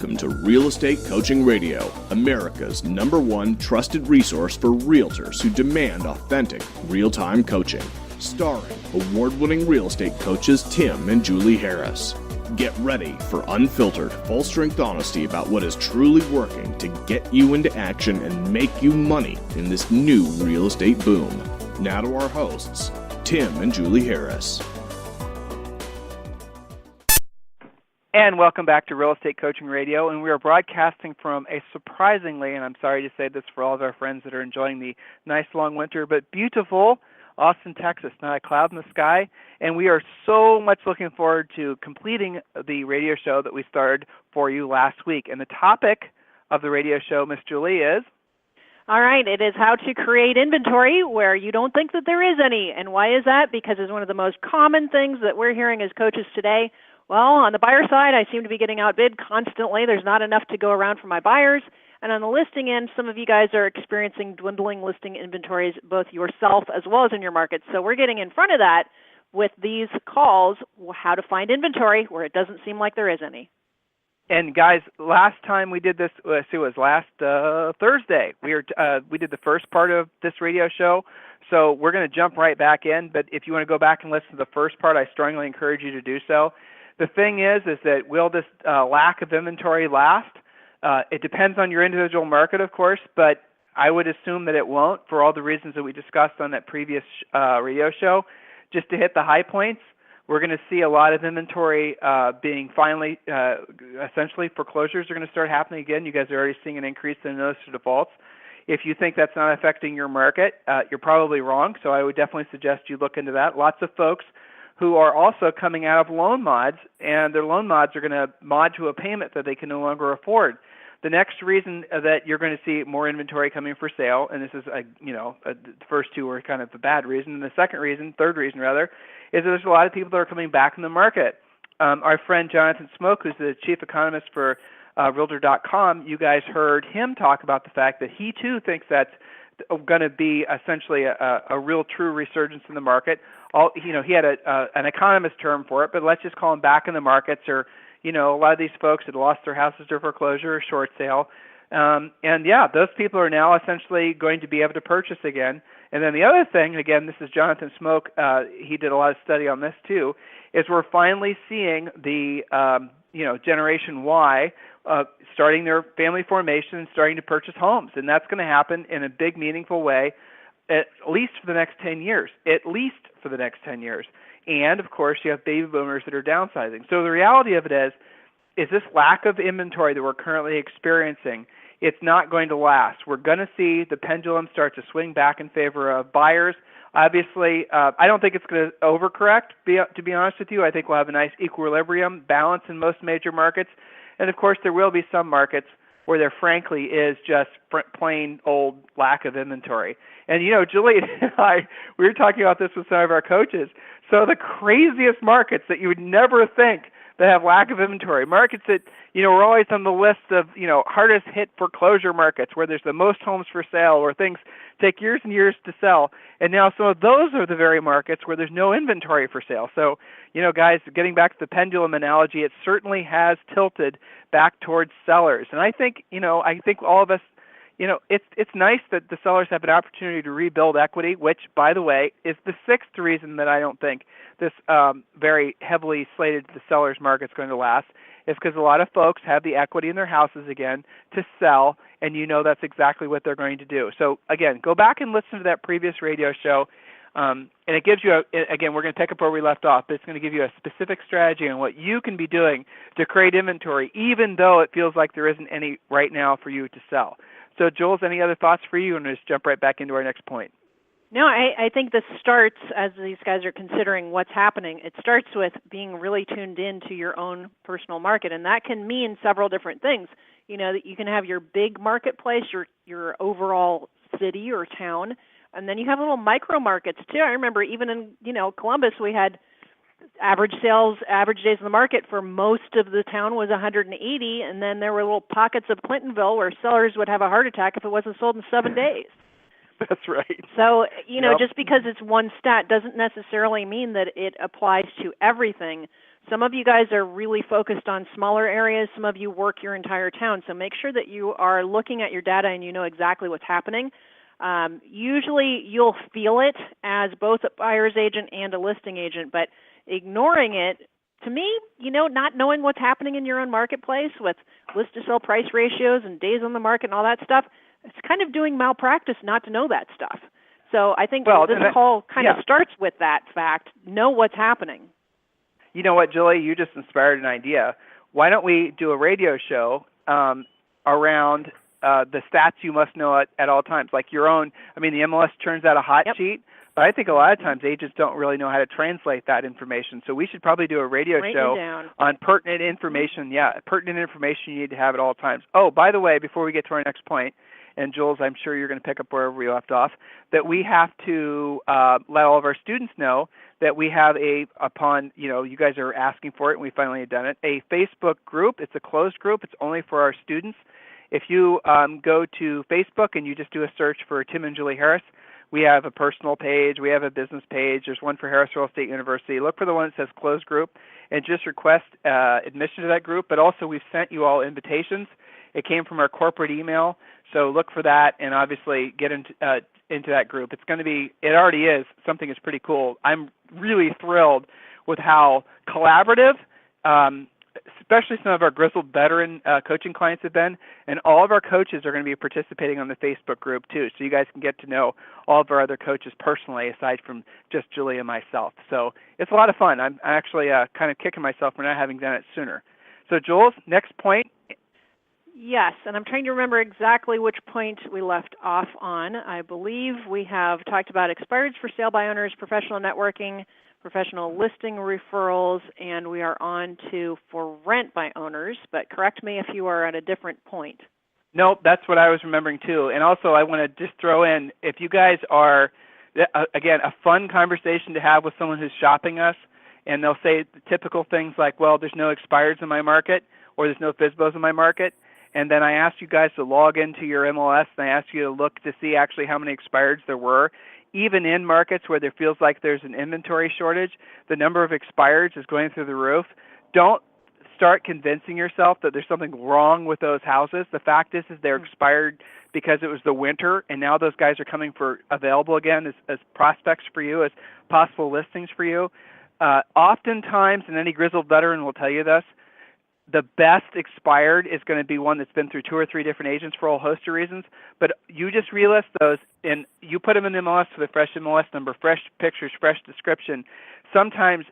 Welcome to Real Estate Coaching Radio, America's #1 trusted resource for realtors who demand authentic, real-time coaching. Starring award-winning real estate coaches Tim and Julie Harris. Get ready for unfiltered, full-strength honesty about what is truly working to get you into action and make you money in this new real estate boom. Now to our hosts, Tim and Julie Harris. And welcome back to Real Estate Coaching Radio, and we are broadcasting from a surprisingly, and I'm sorry to say this for all of our friends that are enjoying the nice long winter, but beautiful Austin, Texas. Not a cloud in the sky, and we are so much looking forward to completing the radio show that we started for you last week. And the topic of the radio show, Miss Julie, is? All right, it is how to create inventory where you don't think that there is any. And why is that? Because it's one of the most common things that we're hearing as coaches today. Well, on the buyer side, I seem to be getting outbid constantly. There's not enough to go around for my buyers. And on the listing end, some of you guys are experiencing dwindling listing inventories, both yourself as well as in your market. So we're getting in front of that with these calls, how to find inventory where it doesn't seem like there is any. And guys, last time we did this, it was last Thursday. We did the first part of this radio show. So we're going to jump right back in. But if you want to go back and listen to the first part, I strongly encourage you to do so. The thing is that will this lack of inventory last? It depends on your individual market, of course, but I would assume that it won't for all the reasons that we discussed on that previous radio show. Just to hit the high points, we're going to see a lot of inventory being finally, essentially foreclosures are going to start happening again. You guys are already seeing an increase in notice of defaults. If you think that's not affecting your market, you're probably wrong, so I would definitely suggest you look into that. Lots of folks who are also coming out of loan mods, and their loan mods are going to mod to a payment that they can no longer afford. The next reason that you're going to see more inventory coming for sale, and this is, the first two are kind of the bad reason, and the third reason rather, is that there's a lot of people that are coming back in the market. Our friend Jonathan Smoke, who's the chief economist for Realtor.com, you guys heard him talk about the fact that he too thinks that's going to be essentially a real true resurgence in the market. He had an economist term for it, but let's just call them back in the markets, or a lot of these folks had lost their houses to foreclosure or short sale. Those people are now essentially going to be able to purchase again. And then the other thing, again, this is Jonathan Smoke, he did a lot of study on this too, is we're finally seeing the Generation Y starting their family formation and starting to purchase homes. And that's going to happen in a big, meaningful way, at least for the next 10 years. And, of course, you have baby boomers that are downsizing. So the reality of it is this lack of inventory that we're currently experiencing, it's not going to last. We're going to see the pendulum start to swing back in favor of buyers. Obviously, I don't think it's going to overcorrect, to be honest with you. I think we'll have a nice equilibrium balance in most major markets. And, of course, there will be some markets where there frankly is just plain old lack of inventory. And, Julie and I, we were talking about this with some of our coaches. So the craziest markets that you would never think that have lack of inventory, markets that, we're always on the list of, hardest hit foreclosure markets where there's the most homes for sale, where things take years and years to sell. And now some of those are the very markets where there's no inventory for sale. So, guys, getting back to the pendulum analogy, it certainly has tilted back towards sellers. And I think all of us, it's nice that the sellers have an opportunity to rebuild equity, which, by the way, is the sixth reason that I don't think this very heavily slated the sellers market is going to last, is because a lot of folks have the equity in their houses again to sell, and that's exactly what they're going to do. So, again, go back and listen to that previous radio show, and it gives you, again, we're going to pick up where we left off, but it's going to give you a specific strategy on what you can be doing to create inventory, even though it feels like there isn't any right now for you to sell. So, Jules, any other thoughts for you? And just jump right back into our next point. No, I think this starts, as these guys are considering what's happening, it starts with being really tuned in to your own personal market. And that can mean several different things. That you can have your big marketplace, your overall city or town, and then you have little micro markets too. I remember even in, Columbus, we had average days in the market for most of the town was 180, and then there were little pockets of Clintonville where sellers would have a heart attack if it wasn't sold in 7 days. That's right. So, just because it's one stat doesn't necessarily mean that it applies to everything. Some of you guys are really focused on smaller areas. Some of you work your entire town. So make sure that you are looking at your data and you know exactly what's happening. Usually you'll feel it as both a buyer's agent and a listing agent, but ignoring it, to me, not knowing what's happening in your own marketplace with list to sell price ratios and days on the market and all that stuff, it's kind of doing malpractice not to know that stuff. So I think this call kind of starts with that fact. Know what's happening. You know what, Julie? You just inspired an idea. Why don't we do a radio show around the stats you must know at all times, like your own. I mean, the MLS turns out a hot sheet, but I think a lot of times agents don't really know how to translate that information. So we should probably do a radio show on pertinent information. Yeah, pertinent information you need to have at all times. Oh, by the way, before we get to our next point, and Jules, I'm sure you're going to pick up wherever we left off, that we have to let all of our students know that we have you guys are asking for it and we finally have done it, a Facebook group. It's a closed group. It's only for our students. If you go to Facebook and you just do a search for Tim and Julie Harris, we have a personal page. We have a business page. There's one for Harris Real Estate University. Look for the one that says closed group and just request admission to that group. But also we've sent you all invitations. It came from our corporate email. So look for that and obviously get into that group. It's going to be, it already is, something that's pretty cool. I'm really thrilled with how collaborative, especially some of our grizzled veteran coaching clients have been, and all of our coaches are going to be participating on the Facebook group too, so you guys can get to know all of our other coaches personally aside from just Julie and myself. So it's a lot of fun. I'm actually kind of kicking myself for not having done it sooner. So Jules, next point. Yes, and I'm trying to remember exactly which point we left off on. I believe we have talked about expireds for sale by owners, professional networking, professional listing referrals, and we are on to for rent by owners, but correct me if you are at a different point. Nope, that's what I was remembering too. And also I want to just throw in, if you guys are, again, a fun conversation to have with someone who's shopping us, and they'll say typical things like, well, there's no expireds in my market, or there's no FSBOs in my market, and then I asked you guys to log into your MLS, and I asked you to look to see actually how many expireds there were. Even in markets where there feels like there's an inventory shortage, the number of expireds is going through the roof. Don't start convincing yourself that there's something wrong with those houses. The fact is they're expired because it was the winter, and now those guys are coming for available again as prospects for you, as possible listings for you. Oftentimes, and any grizzled veteran will tell you this, the best expired is going to be one that's been through 2 or 3 different agents for a whole host of reasons. But you just relist those, and you put them in MLS with a fresh MLS number, fresh pictures, fresh description. Sometimes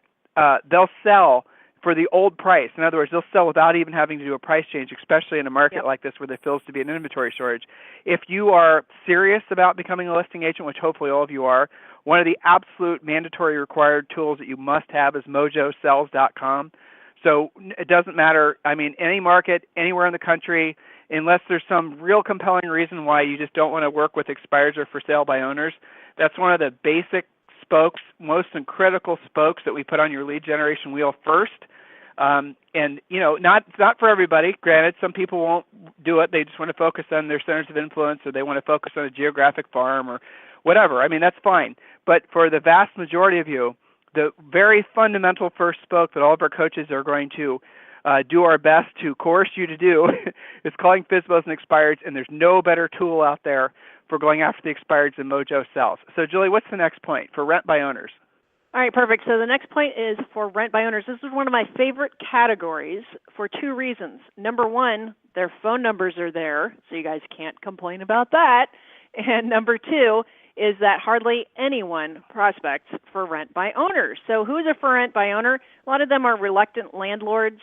they'll sell for the old price. In other words, they'll sell without even having to do a price change, especially in a market like this where there feels to be an inventory shortage. If you are serious about becoming a listing agent, which hopefully all of you are, one of the absolute mandatory required tools that you must have is mojosells.com. So it doesn't matter, I mean, any market, anywhere in the country, unless there's some real compelling reason why you just don't want to work with expireds or for sale by owners. That's one of the basic spokes, most critical spokes that we put on your lead generation wheel first. And, not for everybody. Granted, some people won't do it. They just want to focus on their centers of influence, or they want to focus on a geographic farm or whatever. I mean, that's fine. But for the vast majority of you, the very fundamental first spoke that all of our coaches are going to do our best to coerce you to do is calling FSBOs and expireds, and there's no better tool out there for going after the expireds than Mojo Sells. So, Julie, what's the next point for rent by owners? All right, perfect. So the next point is for rent by owners. This is one of my favorite categories for 2 reasons. Number one, their phone numbers are there, so you guys can't complain about that. And number 2, is that hardly anyone prospects for rent by owners. So who's a for rent by owner? A lot of them are reluctant landlords.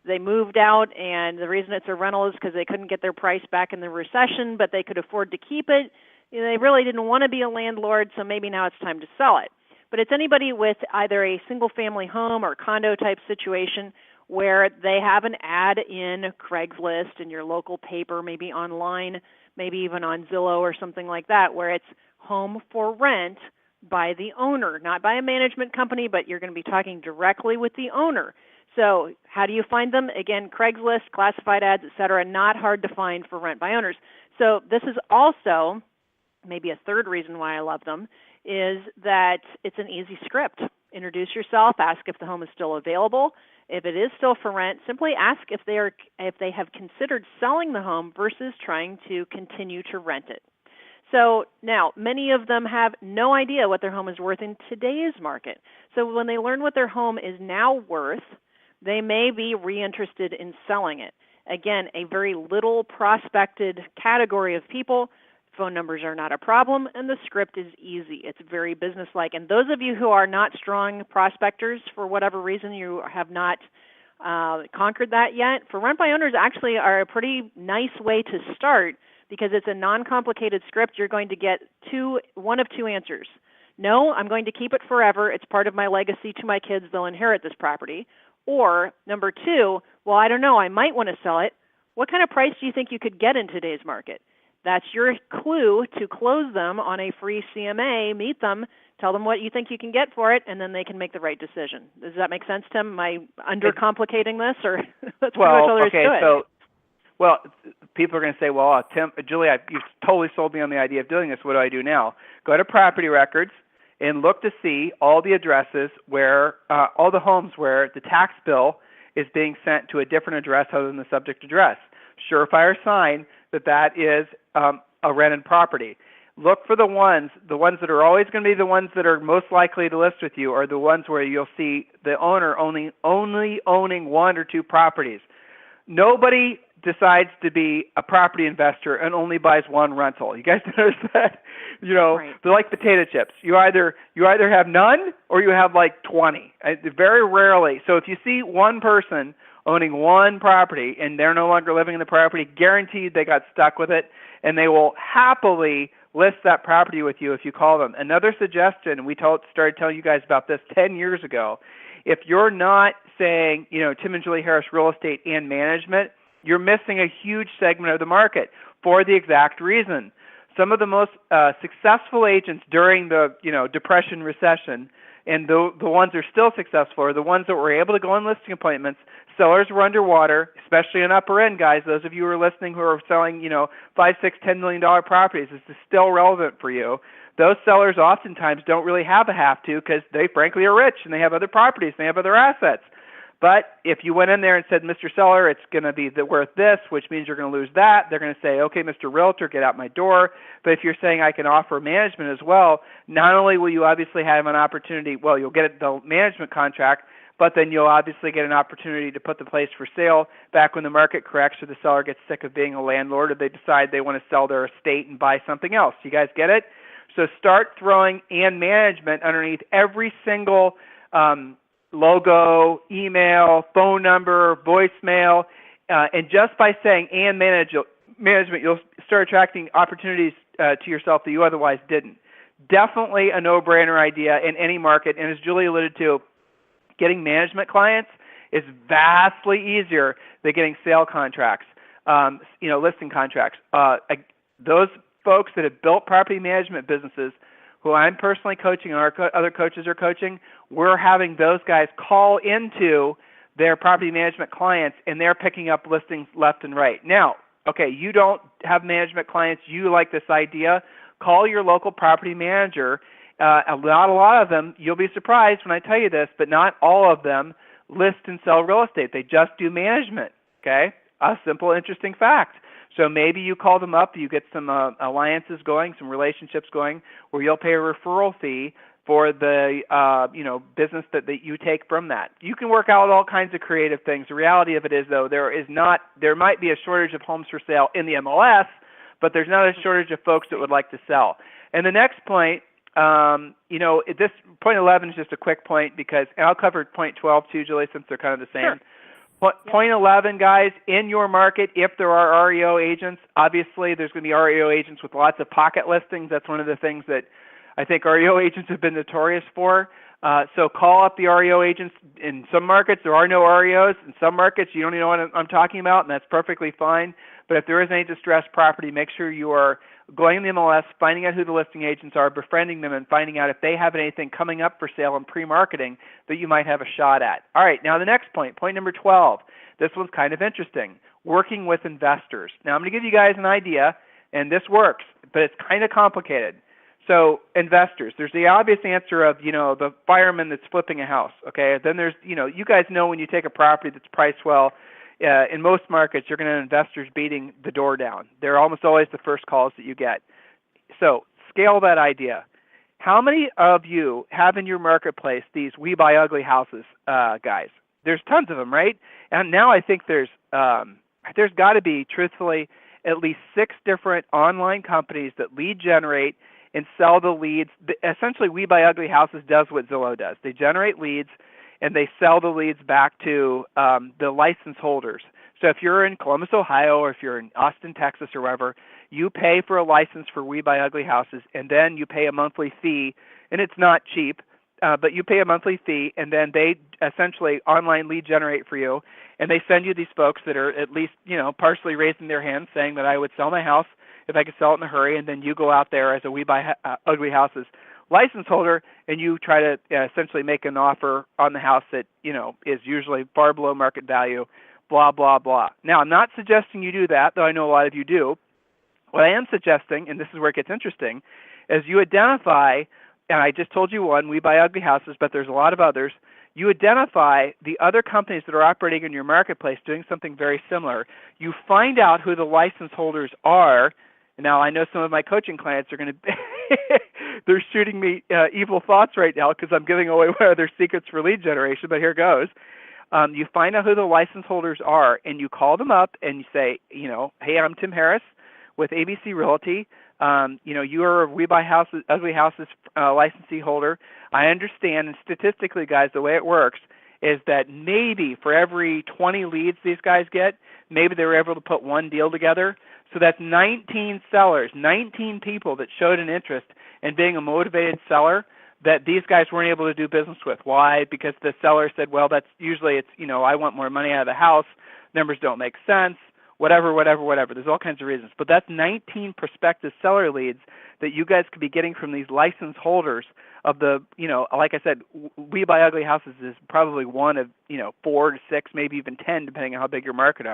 They moved out, and the reason it's a rental is because they couldn't get their price back in the recession, but they could afford to keep it. They really didn't want to be a landlord, so maybe now it's time to sell it. But it's anybody with either a single-family home or condo-type situation where they have an ad in Craigslist, in your local paper, maybe online, maybe even on Zillow or something like that, where it's home for rent by the owner, not by a management company, but you're going to be talking directly with the owner. So how do you find them? Again, Craigslist, classified ads, et cetera, not hard to find for rent by owners. So this is also maybe a third reason why I love them, is that it's an easy script. Introduce yourself, ask if the home is still available. If it is still for rent, simply ask if they have considered selling the home versus trying to continue to rent it. So now, many of them have no idea what their home is worth in today's market. So when they learn what their home is now worth, they may be reinterested in selling it. Again, a very little prospected category of people. Phone numbers are not a problem, and the script is easy. It's very businesslike. And those of you who are not strong prospectors, for whatever reason you have not conquered that yet, for rent by owners actually are a pretty nice way to start because it's a non-complicated script. You're going to get one of two answers. No, I'm going to keep it forever. It's part of my legacy to my kids. They'll inherit this property. Or number two, well, I don't know, I might want to sell it. What kind of price do you think you could get in today's market? That's your clue to close them on a free CMA, meet them, tell them what you think you can get for it, and then they can make the right decision. Does that make sense, Tim? Am I undercomplicating this, or that's pretty much all there is to it? Well, people are going to say, well, Julie, you've totally sold me on the idea of doing this. What do I do now? Go to property records and look to see all the addresses where, all the homes where the tax bill is being sent to a different address other than the subject address. Surefire sign that is a rented property. Look for the ones that are always going to be the ones that are most likely to list with you are the ones where you'll see the owner only owning one or two properties. Nobody decides to be a property investor and only buys one rental. You guys notice that? Right. They're like potato chips. You either have none or you have like 20. Very rarely. So if you see one person owning one property and they're no longer living in the property, guaranteed they got stuck with it, and they will happily list that property with you if you call them. Another suggestion, we started telling you guys about this 10 years ago, if you're not saying, Tim and Julie Harris Real Estate and Management, you're missing a huge segment of the market for the exact reason. Some of the most successful agents during the Depression, Recession, and the ones that are still successful are the ones that were able to go on listing appointments. Sellers were underwater, especially in upper end guys. Those of you who are listening who are selling, $5, $6, $10 million properties, this is still relevant for you. Those sellers oftentimes don't really have a have to because they frankly are rich and they have other properties, they have other assets. But if you went in there and said, Mr. Seller, it's going to be worth this, which means you're going to lose that, they're going to say, okay, Mr. Realtor, get out my door. But if you're saying I can offer management as well, not only will you obviously have an opportunity, well, you'll get the management contract, but then you'll obviously get an opportunity to put the place for sale back when the market corrects or the seller gets sick of being a landlord or they decide they want to sell their estate and buy something else. You guys get it? So start throwing and management underneath every single logo, email, phone number, voicemail, and just by saying and management, you'll start attracting opportunities to yourself that you otherwise didn't. Definitely a no-brainer idea in any market, and as Julie alluded to, getting management clients is vastly easier than getting sale contracts, listing contracts. Those folks that have built property management businesses who I'm personally coaching and our other coaches are coaching, we're having those guys call into their property management clients, and they're picking up listings left and right. Now, okay, you don't have management clients, you like this idea, call your local property manager. Not a lot of them, you'll be surprised when I tell you this, but not all of them list and sell real estate. They just do management, okay? A simple, interesting fact. So maybe you call them up, you get some alliances going, some relationships going, where you'll pay a referral fee for the business that you take from that. You can work out all kinds of creative things. The reality of it is, though, there might be a shortage of homes for sale in the MLS, but there's not a shortage of folks that would like to sell. And the next point, this point 11 is just a quick point because, and I'll cover point 12 too, Julie, since they're kind of the same. Sure. Point 11, guys, in your market, if there are REO agents, obviously there's going to be REO agents with lots of pocket listings. That's one of the things that I think REO agents have been notorious for. So call up the REO agents. In some markets, there are no REOs. In some markets, you don't even know what I'm talking about, and that's perfectly fine. But if there is any distressed property, make sure you are going in the MLS, finding out who the listing agents are, befriending them, and finding out if they have anything coming up for sale and pre-marketing that you might have a shot at. All right, now the next point, point number 12. This one's kind of interesting, working with investors. Now I'm going to give you guys an idea, and this works, but it's kind of complicated. So investors, there's the obvious answer of, the fireman that's flipping a house, okay? Then there's, you guys know when you take a property that's priced well, in most markets, you're going to have investors beating the door down. They're almost always the first calls that you get. So scale that idea. How many of you have in your marketplace these We Buy Ugly Houses guys? There's tons of them, right? And now I think there's got to be, truthfully, at least 6 different online companies that lead generate and sell the leads. Essentially, We Buy Ugly Houses does what Zillow does. They generate leads, and they sell the leads back to the license holders. So if you're in Columbus, Ohio, or if you're in Austin, Texas, or wherever, you pay for a license for We Buy Ugly Houses, and then you pay a monthly fee, and it's not cheap, but you pay a monthly fee, and then they essentially online lead generate for you, and they send you these folks that are at least, partially raising their hands saying that I would sell my house if I could sell it in a hurry, and then you go out there as a We Buy Ugly Houses license holder, and you try to essentially make an offer on the house that, is usually far below market value, blah, blah, blah. Now, I'm not suggesting you do that, though I know a lot of you do. What I am suggesting, and this is where it gets interesting, is you identify, and I just told you one, We Buy Ugly Houses, but there's a lot of others. You identify the other companies that are operating in your marketplace doing something very similar. You find out who the license holders are. Now, I know some of my coaching clients are going to they're shooting me evil thoughts right now because I'm giving away one of their secrets for lead generation, but here goes. You find out who the license holders are, and you call them up, and you say, hey, I'm Tim Harris with ABC Realty. You are a We Buy Ugly Houses licensee holder. I understand, and statistically, guys, the way it works is that maybe for every 20 leads these guys get, maybe they were able to put one deal together. So that's 19 sellers, 19 people that showed an interest in being a motivated seller that these guys weren't able to do business with. Why? Because the seller said, well, that's usually I want more money out of the house, numbers don't make sense, whatever. There's all kinds of reasons. But that's 19 prospective seller leads that you guys could be getting from these license holders of the, like I said, We Buy Ugly Houses is probably one of, 4 to 6, maybe even 10, depending on how big your market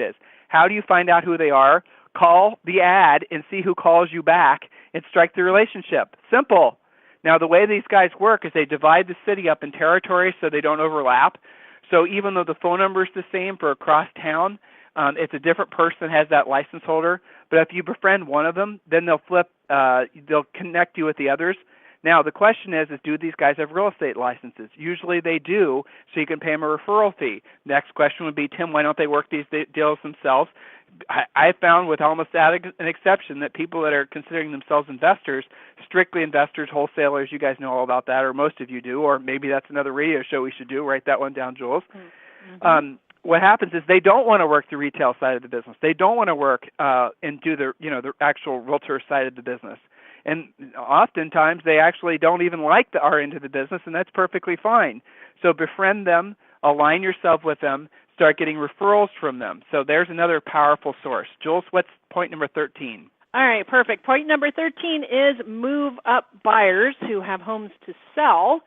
is. How do you find out who they are? Call the ad and see who calls you back and strike the relationship. Simple. Now, the way these guys work is they divide the city up in territories so they don't overlap. So even though the phone number is the same for across town, it's a different person that has that license holder. But if you befriend one of them, then they'll connect you with the others. Now, the question is do these guys have real estate licenses? Usually they do, so you can pay them a referral fee. Next question would be, Tim, why don't they work these deals themselves? I found with almost an exception that people that are considering themselves investors, strictly investors, wholesalers, you guys know all about that, or most of you do, or maybe that's another radio show we should do. Write that one down, Jules. Mm-hmm. What happens is they don't want to work the retail side of the business. They don't want to work and do the actual realtor side of the business. And oftentimes they actually don't even like our end of the business, and that's perfectly fine. So befriend them, align yourself with them, start getting referrals from them. So there's another powerful source. Jules, what's point number 13? All right, perfect. Point number 13 is move-up buyers who have homes to sell,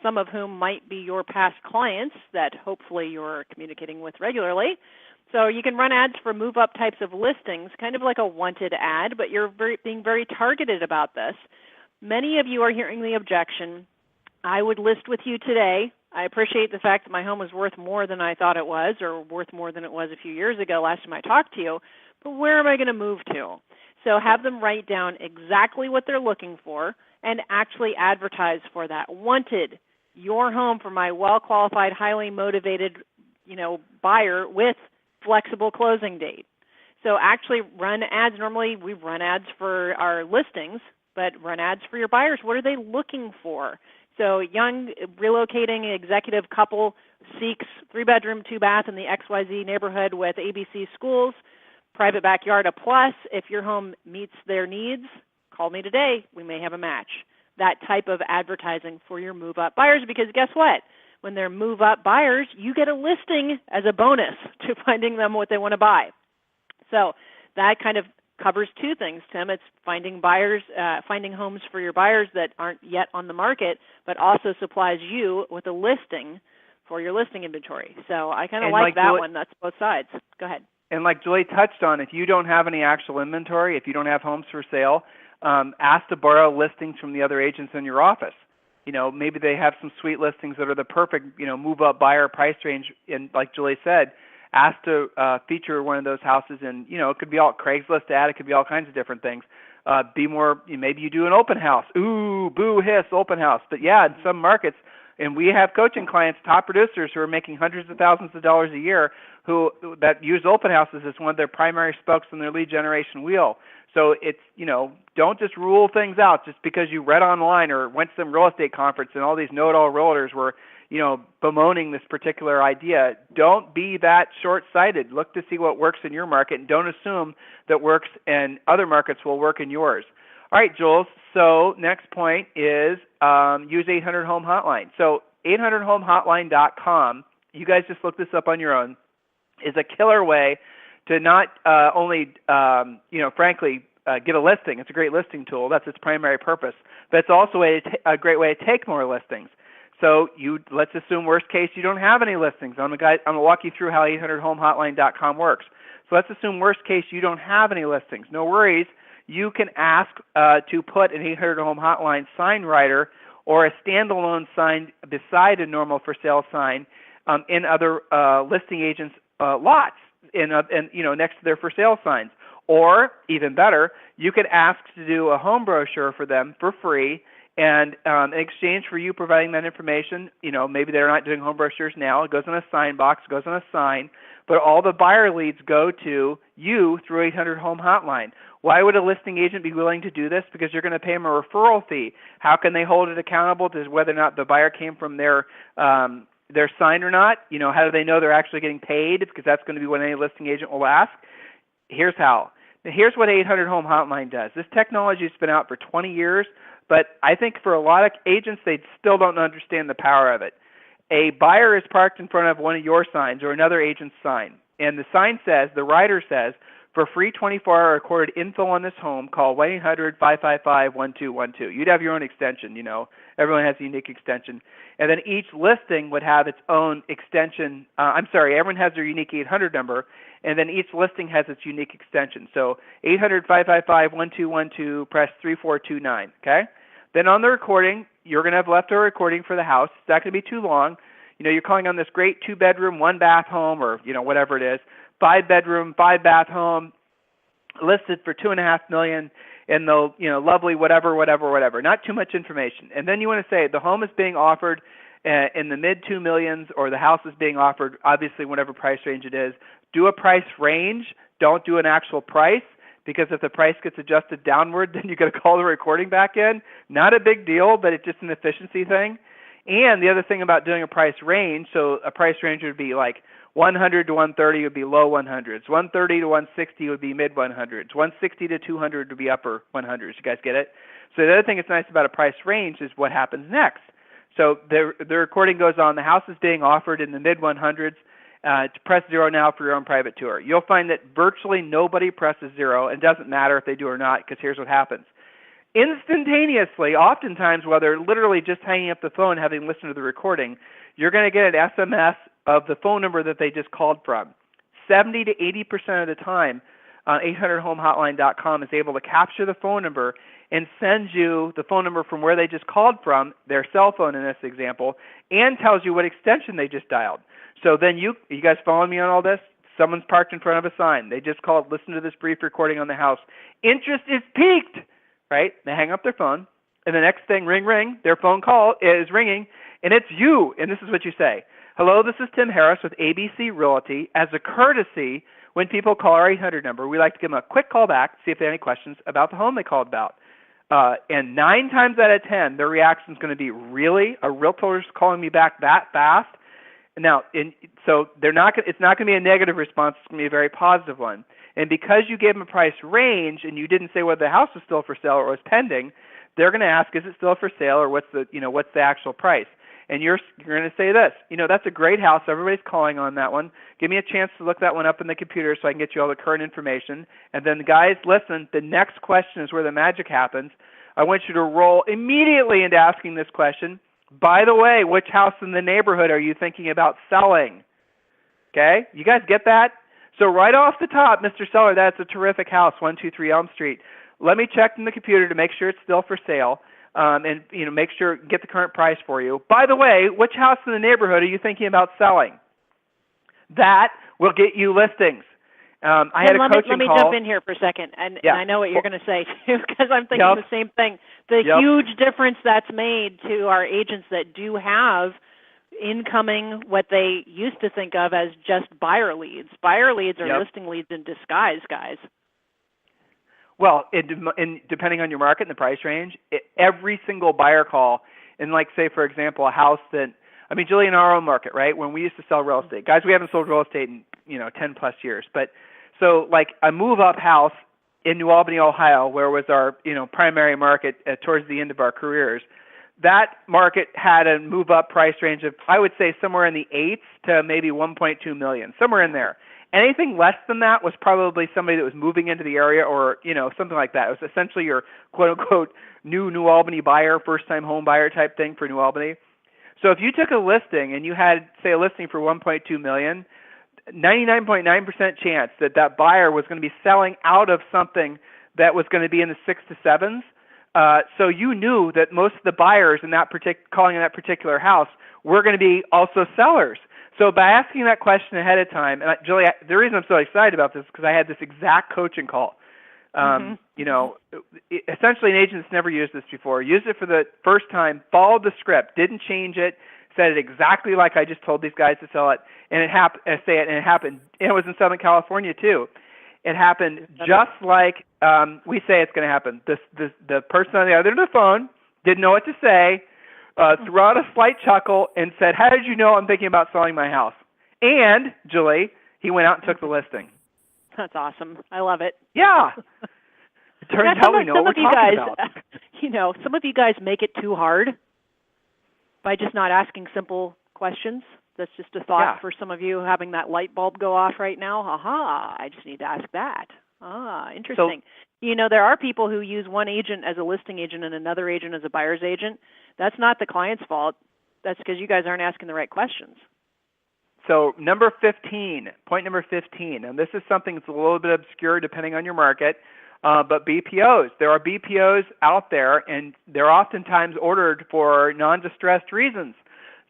some of whom might be your past clients that hopefully you're communicating with regularly. So you can run ads for move-up types of listings, kind of like a wanted ad, but you're being very targeted about this. Many of you are hearing the objection, I would list with you today. I appreciate the fact that my home is worth more than I thought it was, or worth more than it was a few years ago last time I talked to you, but where am I going to move to? So have them write down exactly what they're looking for and actually advertise for that. Wanted, your home for my well-qualified, highly motivated, buyer with flexible closing date. So actually run ads. Normally we run ads for our listings, but run ads for your buyers. What are they looking for? So young, relocating executive couple seeks 3-bedroom, 2-bath in the XYZ neighborhood with ABC schools, private backyard, a plus. If your home meets their needs, call me today. We may have a match. That type of advertising for your move-up buyers, because guess what? When they're move-up buyers, you get a listing as a bonus to finding them what they want to buy. So that kind of covers two things, Tim. It's finding buyers, finding homes for your buyers that aren't yet on the market, but also supplies you with a listing for your listing inventory. So I kind of like that one. That's both sides. Go ahead. And like Julie touched on, if you don't have any actual inventory, if you don't have homes for sale, ask to borrow listings from the other agents in your office. Maybe they have some sweet listings that are the perfect, move up buyer price range. And like Julie said, ask to feature one of those houses. And, it could be all Craigslist ad. It could be all kinds of different things. Be more, maybe you do an open house. Ooh, boo, hiss, open house. But yeah, in some markets, and we have coaching clients, top producers who are making hundreds of thousands of dollars a year that use open houses as one of their primary spokes in their lead generation wheel. So it's, don't just rule things out just because you read online or went to some real estate conference and all these know-it-all realtors were, bemoaning this particular idea. Don't be that short-sighted. Look to see what works in your market, and don't assume that works in other markets will work in yours. All right, Jules, so next point is use 800 Home Hotline. So 800homehotline.com, you guys just look this up on your own, is a killer way to not only, frankly, get a listing. It's a great listing tool. That's its primary purpose. But it's also a great way to take more listings. So let's assume worst case you don't have any listings. I'm going to walk you through how 800homehotline.com works. So let's assume worst case you don't have any listings. No worries. You can ask to put an 800 Home Hotline sign writer or a standalone sign beside a normal for sale sign in other listing agents' lots and next to their for sale signs. Or even better, you could ask to do a home brochure for them for free. And in exchange for you providing that information, maybe they're not doing home brochures now. It goes in a sign box, goes on a sign, but all the buyer leads go to you through 800 Home Hotline. Why would a listing agent be willing to do this? Because you're going to pay them a referral fee. How can they hold it accountable to whether or not the buyer came from their sign or not? How do they know they're actually getting paid? Because that's going to be what any listing agent will ask. Here's how. Now, here's what 800 Home Hotline does. This technology has been out for 20 years. But I think for a lot of agents, they still don't understand the power of it. A buyer is parked in front of one of your signs or another agent's sign. And the sign says, the rider says, for free 24-hour recorded info on this home, call 1-800-555-1212. You'd have your own extension, Everyone has a unique extension. And then each listing would have its own extension. Everyone has their unique 800 number. And then each listing has its unique extension. So 800-555-1212, press 3429, okay? Then on the recording, you're going to have left a recording for the house. It's not going to be too long. You're calling on this great 2-bedroom, 1-bath home or, whatever it is, 5-bedroom, 5-bath home, listed for $2.5 million in the, lovely whatever. Not too much information. And then you want to say the home is being offered in the mid 2 millions, or the house is being offered, obviously, whatever price range it is. Do a price range. Don't do an actual price, because if the price gets adjusted downward, then you got to call the recording back in. Not a big deal, but it's just an efficiency thing. And the other thing about doing a price range, so a price range would be like 100 to 130 would be low 100s. 130 to 160 would be mid 100s. 160 to 200 would be upper 100s. You guys get it? So the other thing that's nice about a price range is what happens next. So the recording goes on. The house is being offered in the mid 100s. To press 0 now for your own private tour. You'll find that virtually nobody presses 0, and it doesn't matter if they do or not, because here's what happens. Instantaneously, oftentimes while they're literally just hanging up the phone having listened to the recording, you're going to get an SMS of the phone number that they just called from. 70 to 80% of the time, 800homehotline.com is able to capture the phone number and send you the phone number from where they just called from, their cell phone in this example, and tells you what extension they just dialed. So then you guys following me on all this? Someone's parked in front of a sign. They just called, listen to this brief recording on the house. Interest is piqued, right? They hang up their phone, and the next thing, ring, ring, their phone call is ringing, and it's you. And this is what you say. Hello, this is Tim Harris with ABC Realty. As a courtesy, when people call our 800 number, we like to give them a quick call back, see if they have any questions about the home they called about. And 9 times out of 10, their reaction is going to be, really? A realtor is calling me back that fast? Now, so it's not going to be a negative response. It's going to be a very positive one. And because you gave them a price range and you didn't say whether the house was still for sale or was pending, they're going to ask, is it still for sale, or what's the actual price? And you're going to say this, that's a great house. Everybody's calling on that one. Give me a chance to look that one up in the computer so I can get you all the current information. And then, guys, listen, the next question is where the magic happens. I want you to roll immediately into asking this question. By the way, which house in the neighborhood are you thinking about selling? Okay? You guys get that? So right off the top, Mr. Seller, that's a terrific house, 123 Elm Street. Let me check in the computer to make sure it's still for sale, and make sure get the current price for you. By the way, which house in the neighborhood are you thinking about selling? That will get you listings. I had a coaching call. Let me jump in here for a second, and I know what you're going to say too, because I'm thinking the same thing. The huge difference that's made to our agents that do have incoming, what they used to think of as just buyer leads. Buyer leads are listing leads in disguise, guys. Well, depending on your market and the price range, every single buyer call, and like say, for example, a house that, Julie, in our own market, right, when we used to sell real estate, guys, we haven't sold real estate in 10 plus years, but so like a move-up house in New Albany, Ohio, where was our primary market towards the end of our careers, that market had a move-up price range of, I would say, somewhere in the 8s to maybe 1.2 million, somewhere in there. Anything less than that was probably somebody that was moving into the area or, something like that. It was essentially your quote-unquote New Albany buyer, first-time home buyer type thing for New Albany. So if you took a listing and you had, say, a listing for 1.2 million, 99.9% chance that that buyer was going to be selling out of something that was going to be in the 6 to 7s. So you knew that most of the buyers in that calling in that particular house were going to be also sellers. So by asking that question ahead of time, and Julie, the reason I'm so excited about this is because I had this exact coaching call. Essentially an agent that's never used this before, used it for the first time, followed the script, didn't change it, said it exactly like I just told these guys to sell it, and it happened. And it happened. And it was in Southern California too. It happened just like we say it's going to happen. The person on the other end of the phone didn't know what to say, threw out a slight chuckle, and said, "How did you know I'm thinking about selling my house?" And, Julie, he went out and took the listing. That's awesome. I love it. Yeah. It turns out we know what we're talking about. Some of you guys make it too hard by just not asking simple questions. That's just a thought for some of you having that light bulb go off right now. Aha, I just need to ask that. Interesting. So, there are people who use one agent as a listing agent and another agent as a buyer's agent. That's not the client's fault. That's because you guys aren't asking the right questions. So point number 15, and this is something that's a little bit obscure depending on your market, but BPOs. There are BPOs out there, and they're oftentimes ordered for non-distressed reasons.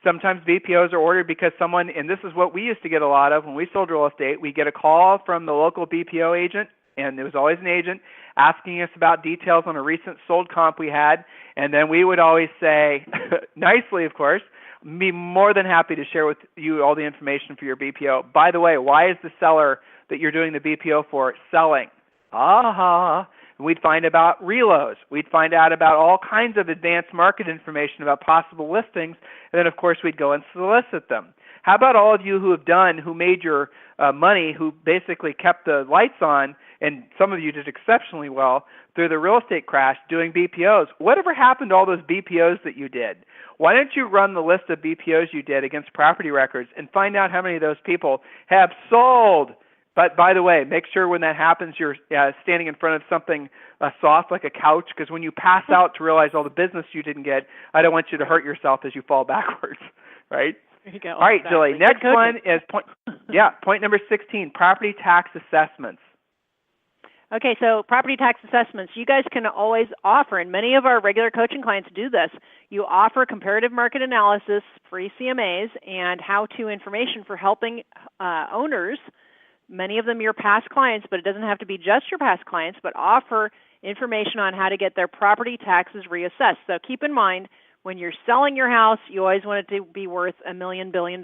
Sometimes BPOs are ordered because someone, and this is what we used to get a lot of when we sold real estate, we get a call from the local BPO agent, and there was always an agent asking us about details on a recent sold comp we had, and then we would always say, nicely of course, be more than happy to share with you all the information for your BPO. By the way, why is the seller that you're doing the BPO for selling? We'd find about relos. We'd find out about all kinds of advanced market information about possible listings, and then of course we'd go and solicit them. How about all of you who made your money, who basically kept the lights on, and some of you did exceptionally well through the real estate crash doing BPOs. Whatever happened to all those BPOs that you did? Why don't you run the list of BPOs you did against property records and find out how many of those people have sold? But by the way, make sure when that happens you're standing in front of something soft like a couch, because when you pass out to realize all the business you didn't get, I don't want you to hurt yourself as you fall backwards, right? There you go. All right, exactly. Julie, next one is point number 16, property tax assessments. Okay, so property tax assessments, you guys can always offer, and many of our regular coaching clients do this. You offer comparative market analysis, free CMAs, and how-to information for helping owners, many of them your past clients, but it doesn't have to be just your past clients, but offer information on how to get their property taxes reassessed. So keep in mind, when you're selling your house, you always want it to be worth $1 billion.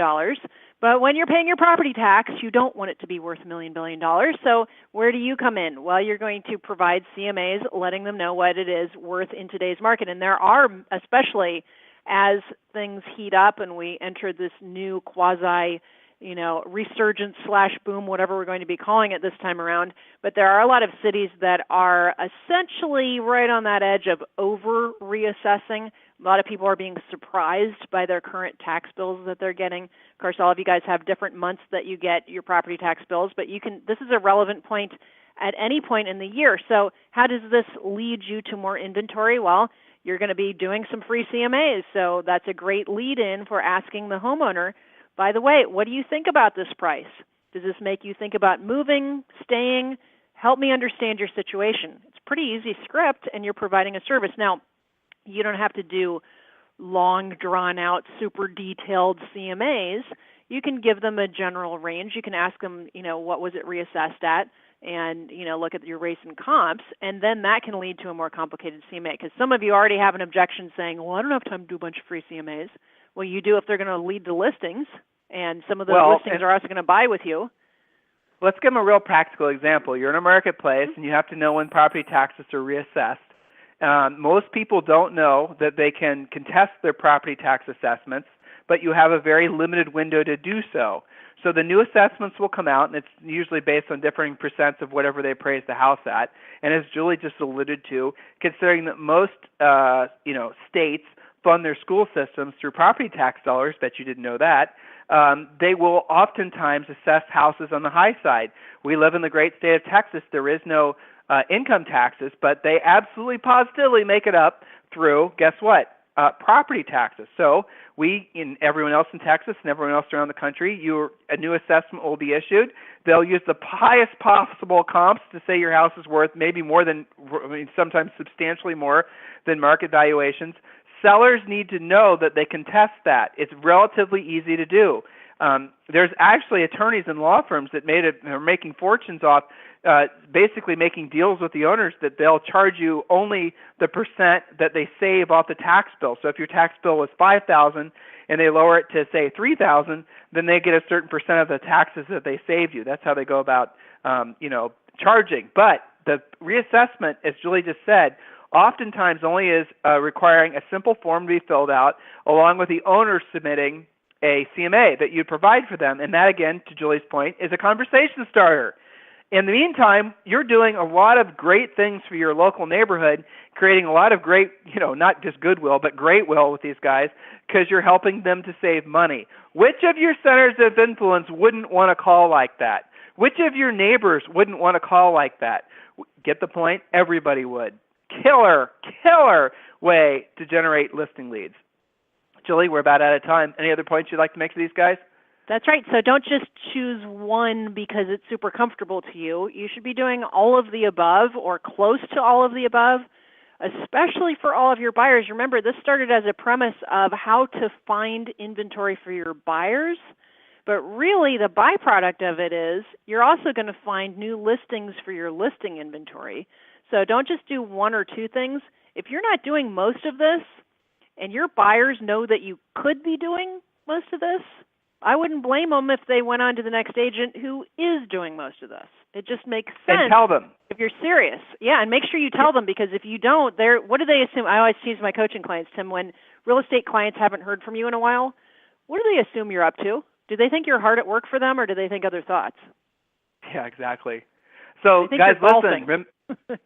But when you're paying your property tax, you don't want it to be worth $1 billion. So where do you come in? Well, you're going to provide CMAs, letting them know what it is worth in today's market. And there are, especially as things heat up and we enter this new quasi resurgence / boom, whatever we're going to be calling it this time around. But there are a lot of cities that are essentially right on that edge of over-reassessing. A lot of people are being surprised by their current tax bills that they're getting. Of course, all of you guys have different months that you get your property tax bills, but this is a relevant point at any point in the year. So how does this lead you to more inventory? Well, you're going to be doing some free CMAs, so that's a great lead-in for asking the homeowner, by the way, what do you think about this price? Does this make you think about moving, staying? Help me understand your situation. It's a pretty easy script, and you're providing a service. Now, you don't have to do long, drawn-out, super detailed CMAs. You can give them a general range. You can ask them, what was it reassessed at, and, look at your rates and comps, and then that can lead to a more complicated CMA, because some of you already have an objection saying, well, I don't have time to do a bunch of free CMAs. Well, you do if they're going to lead to listings, and some of those listings are also going to buy with you. Let's give them a real practical example. You're in a marketplace, and you have to know when property taxes are reassessed. Most people don't know that they can contest their property tax assessments, but you have a very limited window to do so. So the new assessments will come out, and it's usually based on differing percents of whatever they appraise the house at. And as Julie just alluded to, considering that most states fund their school systems through property tax dollars, bet you didn't know that, they will oftentimes assess houses on the high side. We live in the great state of Texas. There is no income taxes, but they absolutely positively make it up through, guess what, property taxes. So everyone else in Texas and everyone else around the country, a new assessment will be issued. They'll use the highest possible comps to say your house is worth maybe more than, sometimes substantially more than market valuations. Sellers need to know that they can test that. It's relatively easy to do. There's actually attorneys and law firms that are making fortunes off basically making deals with the owners that they'll charge you only the percent that they save off the tax bill. So if your tax bill was $5,000 and they lower it to, say, $3,000, then they get a certain percent of the taxes that they saved you. That's how they go about charging. But the reassessment, as Julie just said, oftentimes only is requiring a simple form to be filled out along with the owner submitting a CMA that you provide for them. And that, again, to Julie's point, is a conversation starter. In the meantime, you're doing a lot of great things for your local neighborhood, creating a lot of great, not just goodwill, but great will with these guys because you're helping them to save money. Which of your centers of influence wouldn't want to call like that? Which of your neighbors wouldn't want to call like that? Get the point? Everybody would. Killer way to generate listing leads. Julie, we're about out of time. Any other points you'd like to make to these guys? That's right. So don't just choose one because it's super comfortable to you. You should be doing all of the above or close to all of the above, especially for all of your buyers. Remember, this started as a premise of how to find inventory for your buyers, but really the byproduct of it is you're also going to find new listings for your listing inventory. So don't just do one or two things. If you're not doing most of this and your buyers know that you could be doing most of this, I wouldn't blame them if they went on to the next agent who is doing most of this. It just makes sense. And tell them. If you're serious. Yeah, and make sure you tell them, because if you don't, what do they assume? I always tease my coaching clients, Tim, when real estate clients haven't heard from you in a while, what do they assume you're up to? Do they think you're hard at work for them, or do they think other thoughts? Yeah, exactly. So, guys, listen.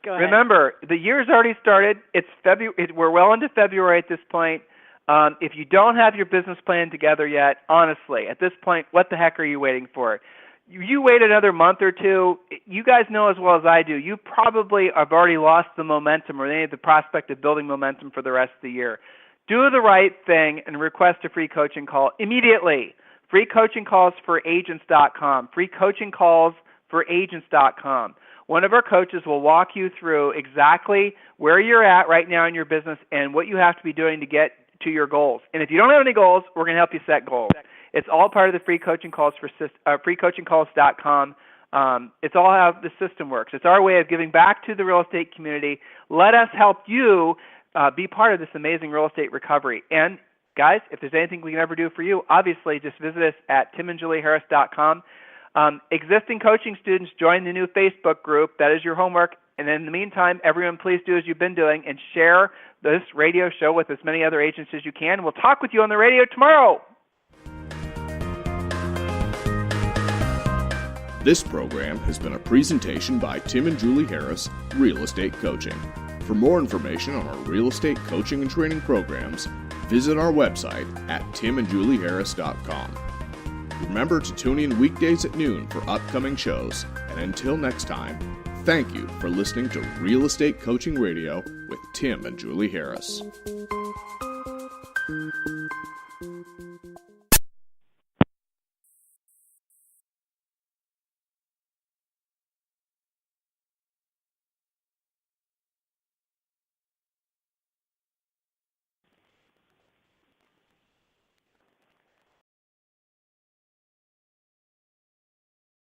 Remember, the year's already started. It's February. We're well into February at this point. If you don't have your business plan together yet, honestly, at this point, what the heck are you waiting for? You wait another month or two. You guys know as well as I do, you probably have already lost the momentum or any of the prospect of building momentum for the rest of the year. Do the right thing and request a free coaching call immediately. Free coaching calls for agents.com. Free coaching calls for agents.com. One of our coaches will walk you through exactly where you're at right now in your business and what you have to be doing to get to your goals. And if you don't have any goals, we're going to help you set goals. It's all part of the free coaching calls for freecoachingcalls.com. It's all how the system works. It's our way of giving back to the real estate community. Let us help you be part of this amazing real estate recovery. And guys, if there's anything we can ever do for you, obviously just visit us at timandjulieharris.com. Existing coaching students, join the new Facebook group. That is your homework. And in the meantime, everyone, please do as you've been doing and share this radio show with as many other agents as you can. We'll talk with you on the radio tomorrow. This program has been a presentation by Tim and Julie Harris, Real Estate Coaching. For more information on our real estate coaching and training programs, visit our website at timandjulieharris.com. Remember to tune in weekdays at noon for upcoming shows. And until next time, thank you for listening to Real Estate Coaching Radio with Tim and Julie Harris.